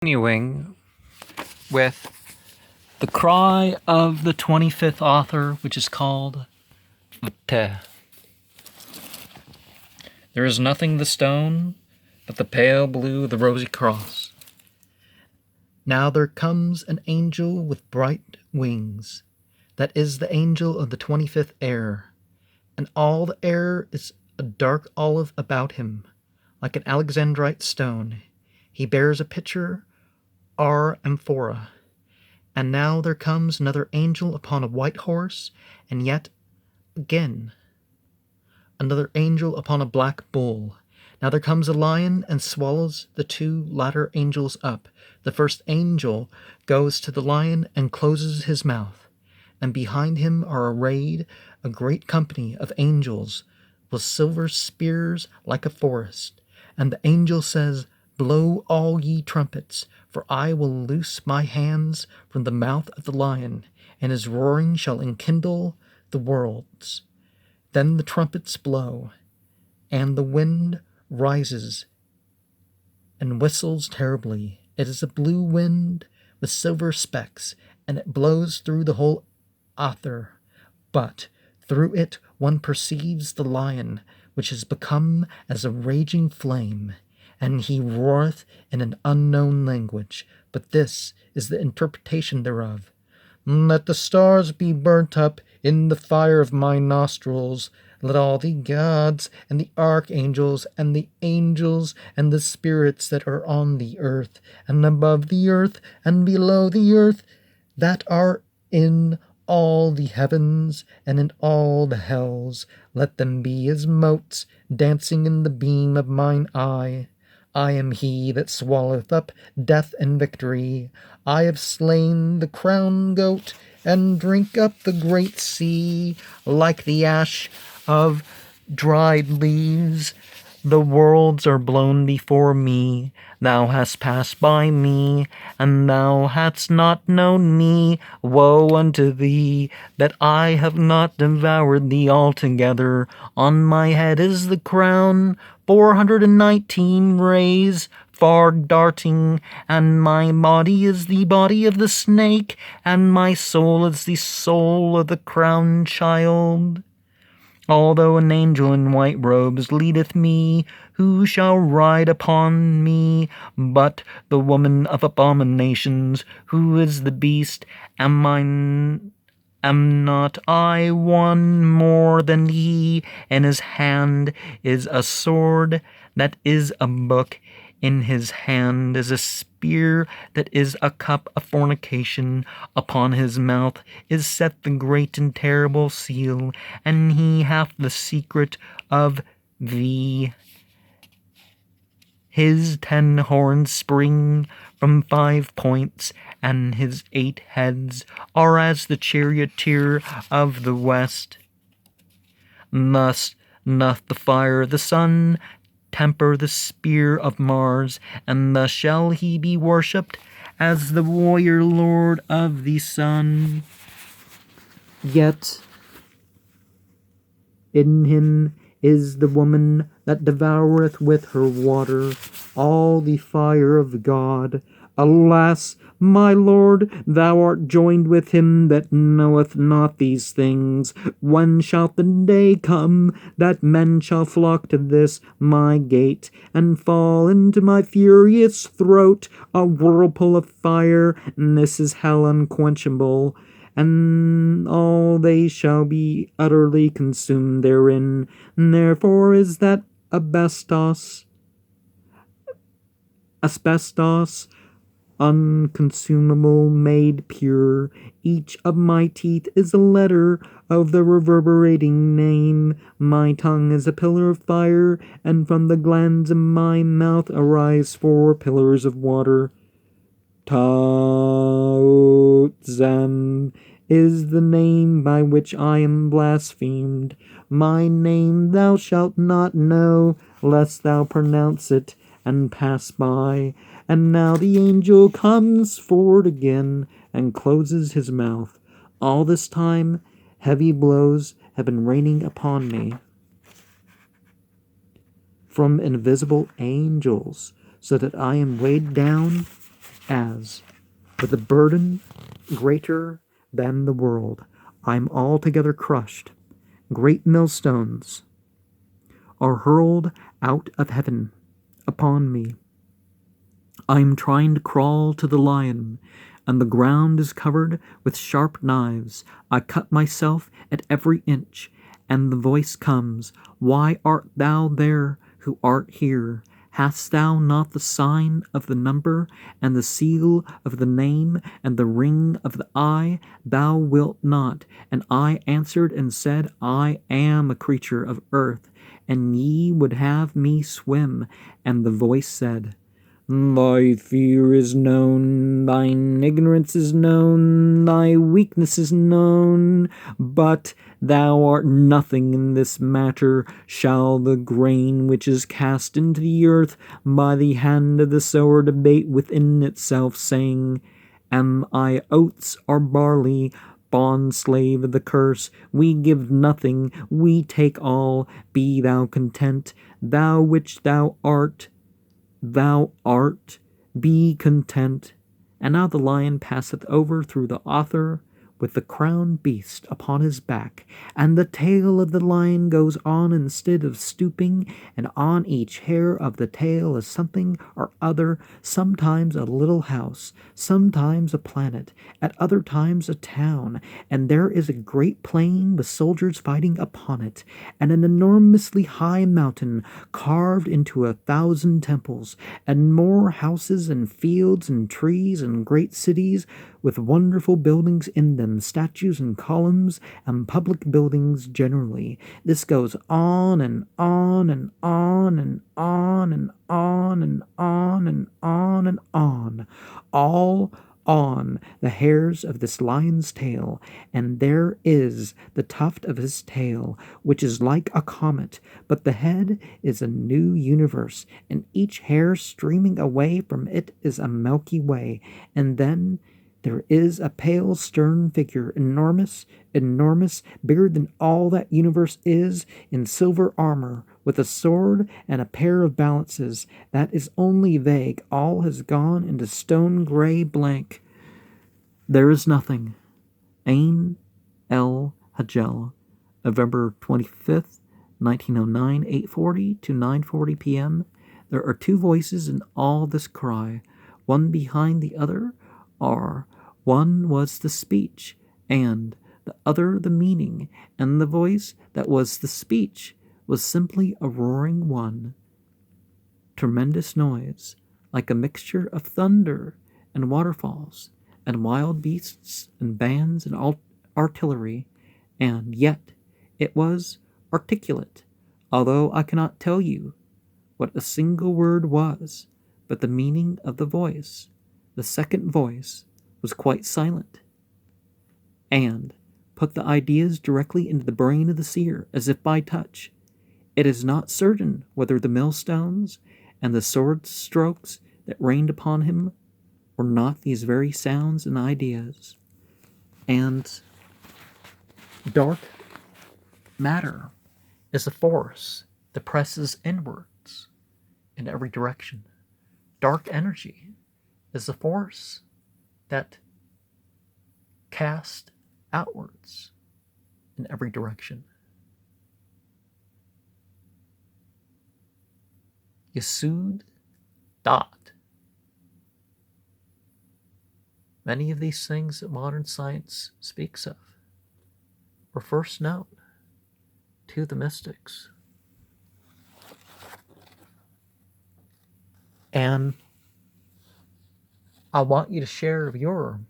Continuing with the cry of the 25th author, which is called Aethyr. There is nothing the stone but the pale blue of the rosy cross. Now there comes an angel with bright wings. That is the angel of the 25th air, and all the air is a dark olive about him, like an alexandrite stone. He bears a pitcher, amphora. And now there comes another angel upon a white horse, and yet again another angel upon a black bull. Now there comes a lion and swallows the two latter angels up. The first angel goes to the lion and closes his mouth, and behind him are arrayed a great company of angels with silver spears like a forest. And the angel says, "Blow all ye trumpets, for I will loose my hands from the mouth of the lion, and his roaring shall enkindle the worlds." Then the trumpets blow, and the wind rises and whistles terribly. It is a blue wind with silver specks, and it blows through the whole Aethyr. But through it one perceives the lion, which has become as a raging flame, and he roareth in an unknown language, but this is the interpretation thereof. "Let the stars be burnt up in the fire of my nostrils. Let all the gods and the archangels and the angels and the spirits that are on the earth and above the earth and below the earth, that are in all the heavens and in all the hells, let them be as motes dancing in the beam of mine eye. I am he that swalloweth up death and victory. I have slain the crown goat, and drink up the great sea like the ash of dried leaves. The worlds are blown before me. Thou hast passed by me, and thou hadst not known me. Woe unto thee, that I have not devoured thee altogether. On my head is the crown, 419 rays, far darting, and my body is the body of the snake, and my soul is the soul of the crown child. Although an angel in white robes leadeth me, who shall ride upon me? But the woman of abominations, who is the beast, am not I one more than he? In his hand is a sword, that is a book. In his hand is a spear, that is a cup of fornication. Upon his mouth is set the great and terrible seal, and he hath the secret of thee. His 10 horns spring from 5 points, and his 8 heads are as the charioteer of the west. Thus doth the fire of the sun temper the spear of Mars, and thus shall he be worshipped as the warrior lord of the sun. Yet in him is the woman that devoureth with her water all the fire of God. Alas, my Lord, thou art joined with him that knoweth not these things. When shall the day come that men shall flock to this my gate, and fall into my furious throat, a whirlpool of fire? And this is hell unquenchable, and all they shall be utterly consumed therein. And therefore is that asbestos, unconsumable, made pure. Each of my teeth is a letter of the reverberating name. My tongue is a pillar of fire, and from the glands of my mouth arise 4 pillars of water. Taotzem is the name by which I am blasphemed. My name thou shalt not know, lest thou pronounce it and pass by. And now the angel comes forward again and closes his mouth. All this time heavy blows have been raining upon me from invisible angels, so that I am weighed down as, with a burden greater than the world, I'm altogether crushed. Great millstones are hurled out of heaven upon me. I'm trying to crawl to the lion, and the ground is covered with sharp knives. I cut myself at every inch, and the voice comes, Why art thou there who art here? Hast thou not the sign of the number, and the seal of the name, and the ring of the eye? Thou wilt not. And I answered and said, I am a creature of earth, and ye would have me swim. And the voice said, Thy fear is known, thine ignorance is known, thy weakness is known, but thou art nothing in this matter. Shall the grain which is cast into the earth by the hand of the sower debate within itself, saying, Am I oats or barley? Bond slave of the curse, we give nothing, we take all. Be thou content, thou which thou art, be content. And now the lion passeth over through the Aethyr with the crowned beast upon his back, and the tail of the lion goes on instead of stooping, and on each hair of the tail is something or other, sometimes a little house, sometimes a planet, at other times a town, and there is a great plain with soldiers fighting upon it, and an enormously high mountain carved into 1,000 temples, and more houses and fields and trees and great cities with wonderful buildings in them, statues and columns, and public buildings generally. This goes on and on and on and on and on and on and on and on, all on the hairs of this lion's tail, and there is the tuft of his tail, which is like a comet, but the head is a new universe, and each hair streaming away from it is a Milky Way, and then there is a pale, stern figure, enormous, bigger than all that universe is, in silver armor, with a sword and a pair of balances. That is only vague. All has gone into stone gray blank. There is nothing. Ain El Hajel, November 25th, 1909, 8:40 to 9:40 p.m. There are two voices in all this cry, one behind the other, are one was the speech, and the other the meaning, and the voice that was the speech was simply a roaring one. Tremendous noise, like a mixture of thunder and waterfalls, and wild beasts and bands and artillery, and yet it was articulate, although I cannot tell you what a single word was, but the meaning of the voice, the second voice, was quite silent, and put the ideas directly into the brain of the seer, as if by touch. It is not certain whether the millstones and the sword strokes that rained upon him were not these very sounds and ideas. And dark matter is a force that presses inwards in every direction. Dark energy is a force that casts outwards in every direction. Yesud Dot. Many of these things that modern science speaks of were first known to the mystics. And I want you to share your